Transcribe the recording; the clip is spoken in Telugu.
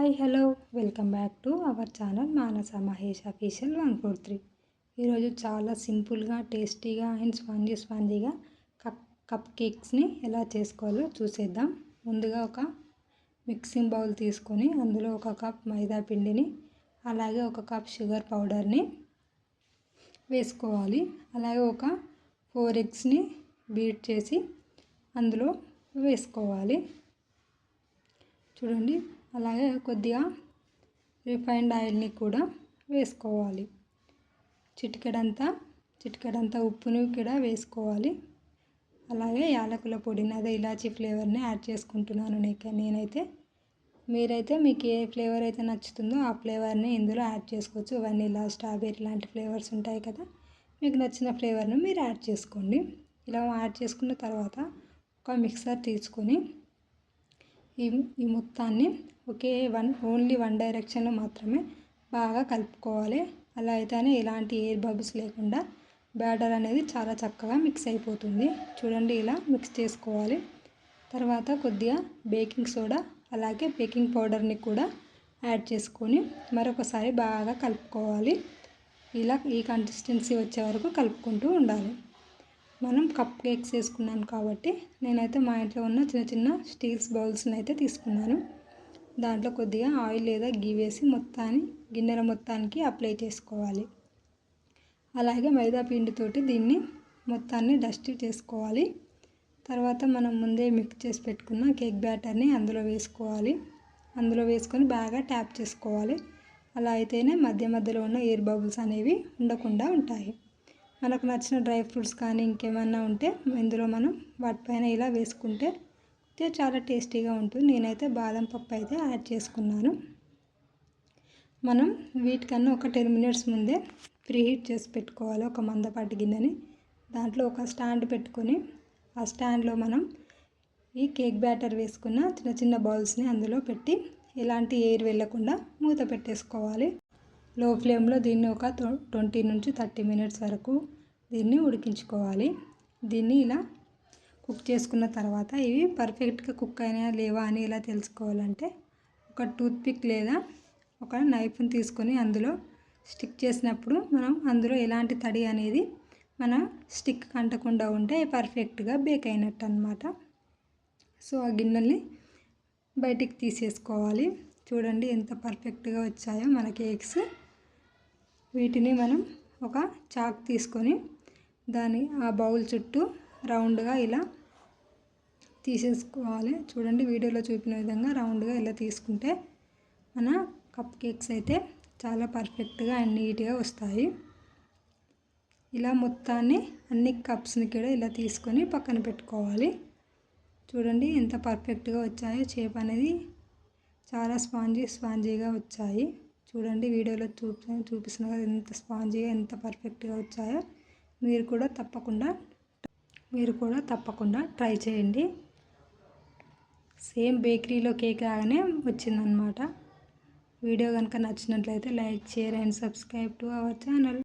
Hi hello welcome back to our channel Manasa Mahesh official 143. ఈరోజు చాలా సింపుల్గా టేస్టీగా అండ్ స్పాంజీగా కప్ కేక్స్ని ఎలా చేసుకోవాలో చూసేద్దాం. ముందుగా ఒక మిక్సింగ్ బౌల్ తీసుకొని అందులో ఒక కప్ మైదా పిండిని అలాగే ఒక కప్ షుగర్ పౌడర్ని వేసుకోవాలి. అలాగే ఒక 4 ఎగ్స్ని బీట్ చేసి అందులో వేసుకోవాలి. చూడండి, అలాగే కొద్దిగా రిఫైన్డ్ ఆయిల్ని కూడా వేసుకోవాలి. చిటికెడంతా ఉప్పుని కూడా వేసుకోవాలి. అలాగే యాలకుల పొడిని, అదే ఇలాచీ ఫ్లేవర్ని యాడ్ చేసుకుంటున్నాను నేనైతే. మీరైతే మీకు ఏ ఫ్లేవర్ అయితే నచ్చుతుందో ఆ ఫ్లేవర్ని ఇందులో యాడ్ చేసుకోవచ్చు. వనీలా, స్ట్రాబెర్రీ లాంటి ఫ్లేవర్స్ ఉంటాయి కదా, మీకు నచ్చిన ఫ్లేవర్ని మీరు యాడ్ చేసుకోండి. ఇలా యాడ్ చేసుకున్న తర్వాత ఒక మిక్సర్ తీసుకొని ఈ మొత్తాన్ని ఓన్లీ వన్ డైరెక్షన్లో మాత్రమే బాగా కలుపుకోవాలి. అలా అయితేనే ఎలాంటి ఎయిర్ బబుల్స్ లేకుండా బ్యాటర్ అనేది చాలా చక్కగా మిక్స్ అయిపోతుంది. చూడండి, ఇలా మిక్స్ చేసుకోవాలి. తర్వాత కొద్దిగా బేకింగ్ సోడా అలాగే బేకింగ్ పౌడర్ని కూడా యాడ్ చేసుకొని మరొకసారి బాగా కలుపుకోవాలి. ఇలా ఈ కన్సిస్టెన్సీ వచ్చే వరకు కలుపుకుంటూ ఉండాలి. మనం కప్ కేక్స్ వేసుకున్నాం కాబట్టి నేనైతే మా ఇంట్లో ఉన్న చిన్న స్టీల్స్ బౌల్స్ని అయితే తీసుకున్నాను. దాంట్లో కొద్దిగా ఆయిల్ లేదా గీ వేసి గిన్నెల మొత్తానికి అప్లై చేసుకోవాలి. అలాగే మైదా పిండితోటి దీన్ని మొత్తాన్ని డస్ట్ చేసుకోవాలి. తర్వాత మనం ముందే మిక్స్ చేసి పెట్టుకున్న కేక్ బ్యాటర్ని అందులో వేసుకోవాలి. అందులో వేసుకొని బాగా ట్యాప్ చేసుకోవాలి. అలా అయితేనే మధ్యలో ఉన్న ఎయిర్ బబుల్స్ అనేవి ఉండకుండా ఉంటాయి. మనకు నచ్చిన డ్రై ఫ్రూట్స్ కానీ ఇంకేమన్నా ఉంటే ఇందులో మనం వాటిపైన ఇలా వేసుకుంటే చాలా టేస్టీగా ఉంటుంది. నేనైతే బాదం పప్పు అయితే యాడ్ చేసుకున్నాను. మనం వీటికన్నా ఒక 10 minutes ముందే ప్రీహీట్ చేసి పెట్టుకోవాలి. ఒక మందపాటి గిన్నెని దాంట్లో ఒక స్టాండ్ పెట్టుకొని ఆ స్టాండ్లో మనం ఈ కేక్ బ్యాటర్ వేసుకున్న చిన్న బౌల్స్ని అందులో పెట్టి ఎలాంటి ఎయిర్ వెళ్ళకుండా మూత పెట్టేసుకోవాలి. లో ఫ్లేమ్లో దీన్ని ఒక 20 నుంచి 30 minutes వరకు దీన్ని ఉడికించుకోవాలి. దీన్ని ఇలా కుక్ చేసుకున్న తర్వాత ఇవి పర్ఫెక్ట్గా కుక్ అయినా లేవా అని ఇలా తెలుసుకోవాలంటే ఒక టూత్పిక్ లేదా ఒక నైఫ్ని తీసుకొని అందులో స్టిక్ చేసినప్పుడు మనం అందులో ఎలాంటి తడి అనేది మన స్టిక్ అంటకుండా ఉంటే పర్ఫెక్ట్గా బేక్ అయినట్టు అన్నమాట. సో ఆ గిన్నెల్ని బయటికి తీసేసుకోవాలి. చూడండి ఎంత పర్ఫెక్ట్గా వచ్చాయో మన కేక్స్. వీటిని మనం ఒక చాక్ తీసుకొని ఆ బౌల్ చుట్టూ రౌండ్గా ఇలా తీసేసుకోవాలి. చూడండి, వీడియోలో చూపిన విధంగా రౌండ్గా ఇలా తీసుకుంటే మన కప్ కేక్స్ అయితే చాలా పర్ఫెక్ట్గా అండ్ నీట్గా వస్తాయి. ఇలా మొత్తాన్ని అన్ని కప్స్ని కూడా ఇలా తీసుకొని పక్కన పెట్టుకోవాలి. చూడండి ఎంత పర్ఫెక్ట్గా వచ్చాయో. షేప్ అనేది చాలా స్పాంజీగా వచ్చాయి. చూడండి, వీడియోలో చూపిస్తున్న కదా ఎంత స్పాంజీగా ఎంత పర్ఫెక్ట్గా వచ్చాయో. మీరు కూడా తప్పకుండా ట్రై చేయండి. సేమ్ బేకరీలో కేక్ లాగానే వచ్చిందనమాట. వీడియో కనుక నచ్చినట్లయితే like, share and subscribe to our channel.